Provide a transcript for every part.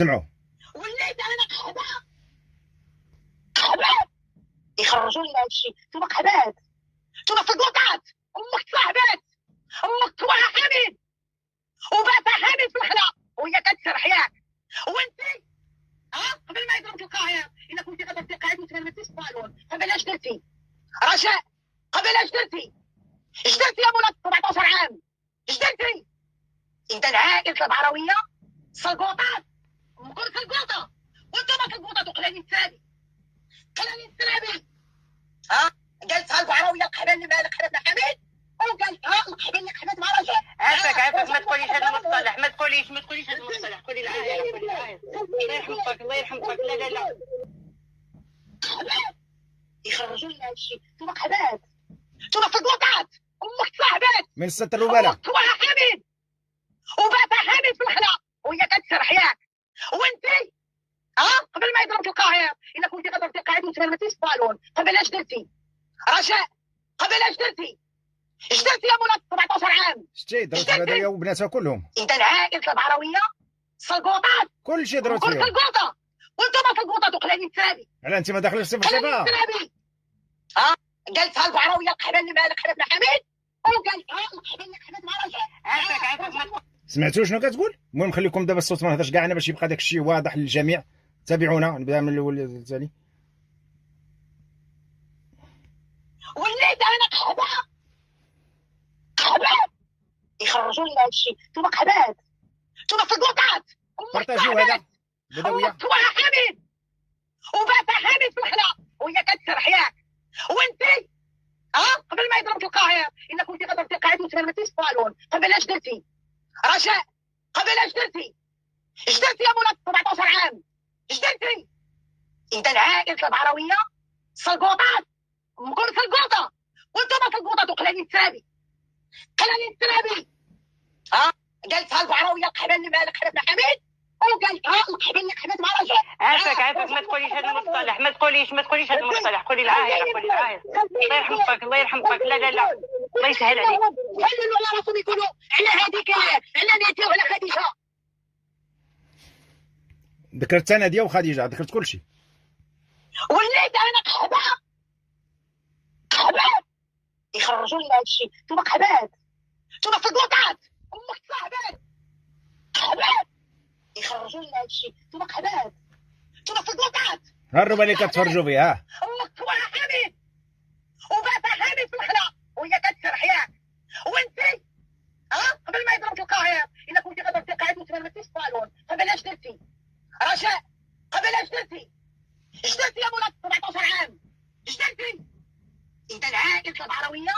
سمعوا. وليت انا قحبه يخرجوا لنا هادشي. نتوما قحبات، نتوما سلطات. امك تصاحبات، امك توها حامد وباتها حامد في الخلا وهي كتسرح ياك. وانت قبل ما يضربك القاهر الا كنتي غادي تقعد وتلمسي الصالون. قبل اش درتي رجاء؟ قبل اش درتي؟ اش درتي يا مولا 17 عام؟ اش درتي؟ اذا عائله البعراويه سلقوطات، ام كل سلقوطه وانتم سلقوطات وقلاني التالي قلاني الترابي. قالتها البعراويه القحبه اللي مالك حباب حميد، وقالتها القحبه اللي قحبت مع رجاء. عافاك ما تقوليش هذا المصطلح، ما تقوليش هذا المصطلح. قولي العاهر، قولي العاهر. الله يرحمك الله يرحمك. لا يخرجوا لنا هادشي. نتوما قحبات، نتوما سلقوطات. امك تصاحبات من الست الرباله توها حامد وباتها حامد في الخلا وهي كتسرح ياك. وانت قبل ما يضربك القاهر الا كنتي غادي تقعد وتلمسي الصالون. قبل اش درتي رجاء؟ قبل اش درتي؟ اش درتي يا مولا 17 عام؟ شتي ضربت البدويه وبناتها كلهم. اذا عائله البعراويه سلقوطات، كل شيء ضربت كل فيهم. سلقوطه وانتم سلقوطات وقلاني الترابي. على انت ما داخل الصفر قلاني صفا. الترابي. قالتها البعراويه القحبه اللي مالك حباب حميد، وقالتها القحبه اللي قحبت مع رجاء. عافاك سمعتوا شنو كتقول؟ المهم خليكم دابا الصوت ما نهضرش كاع انا باش يبقى داك الشيء واضح للجميع. تابعونا نبدا من الاول للثاني. وليت انا قحبه يخرجوا لنا هادشي. نتوما قحبات، نتوما سلقوطات. بارطاجيو هذا بدويه. امك توها حامد وباتها حامد في الخلا وهي كتسرح ياك. وانت قبل ما يضربك القاهر الا كنتي غادي تقعد وتلمسي الصالون. قبل اش درتي رجاء؟ قبل اش درتي؟ اش درتي يا مولا 17 عام؟ اش درتي؟ اذا عائله البعراويه سلقوطات، ام كل سلقوطه وانتم سلقوطات وقلاني الترابي. قلاني الترابي. قالتها البعراويه القحبه اللي مالك حباب حميد، وقالتها القحبه اللي قحبت مع رجاء. عافاك ما تقوليش هذا المصطلح. ما تقوليش هذا المصطلح. قولي العاهر، قولي العاهر. الله يرحمك الله يرحمك. لا الله يسهل عليك. خلوا على راسهم يقولوا على هذيك على ناديه وعلى خديجه. ذكرت ناديه وخديجه، ذكرت كل شيء. وليت انا قحبه يخرجوا لنا هادشي. نتوما قحبات، نتوما سلقوطات. امك تصاحبات قحبات يخرجوا لنا هادشي. نتوما قحبات، نتوما سلقوطات. ها الربا اللي كتفرجوا فيها. امك توها حامد وباتها حامد في الخلا وهي كتسرح ياك. وانت قبل ما يضربك القاهر الا كنتي غادي تقعد وتلمسي الصالون. قبل اش درتي رجاء؟ قبل اش درتي؟ اش درتي يا مولا 17 عام؟ اش درتي؟ اذا عائله البعراويه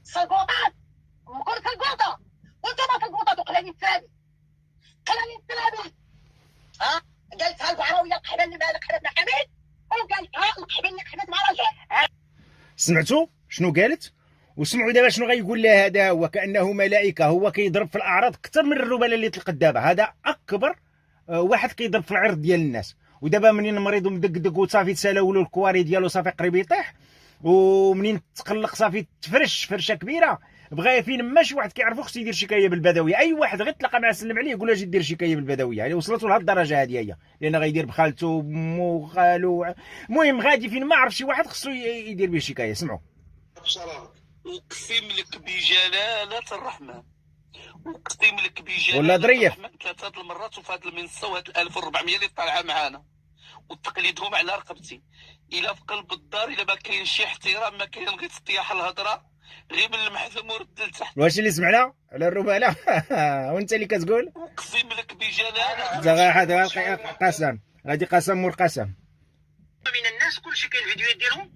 سلقوطات، ام كل سلقوطه وانتم سلقوطات وقلاني الترابي. قلاني الترابي. قالتها البعراويه القحبه اللي مالك حباب حميد، وقالتها القحبه اللي قحبت مع رجاء. سمعتوا شنو قالت؟ وسمعوا دابا شنو غيقول لها. هذا هو كانه ملائكه، هو كيضرب في الاعراض اكثر من الرباله اللي طلقت دابا. هذا اكبر واحد كيضرب في العرض ديال الناس. ودابا منين مريض ومدقدق وصافي تسالاولو الكواري ديالو صافي قريب يطيح، ومنين تقلق صافي تفرش فرشه كبيره. بغا فين ما شي واحد كيعرفو خصو يدير شكايه بالبدويه. اي واحد غير تلاقى معاه سلم عليه يقول له اجي دير شكايه بالبدويه. يعني وصلتو لهاد الدرجه هذه هي، لان غيدير بخالته بمو خالو. المهم غادي فين ما عرف شي واحد خصو يدير به شكايه. سمعوا. اقسم لك بجلاله الرحمن، اقسم لك بجلاله ولا ظريف. الرحمن 3 المرات وفي هذه المنصه وهاد 1400 اللي طالعه معانا وتقليدهم على رقبتي. الى في قلب الدار الا ما كاين شي احترام، ما كاين غير تطيح الهضره غير من المحزم ورد لتحت. واش اللي سمعنا على الرباله؟ وانت اللي كتقول اقسم لك بجلاله هذا قسم، هذه قسم مور قسم. من الناس كلشي كاين فيديوهات ديالهم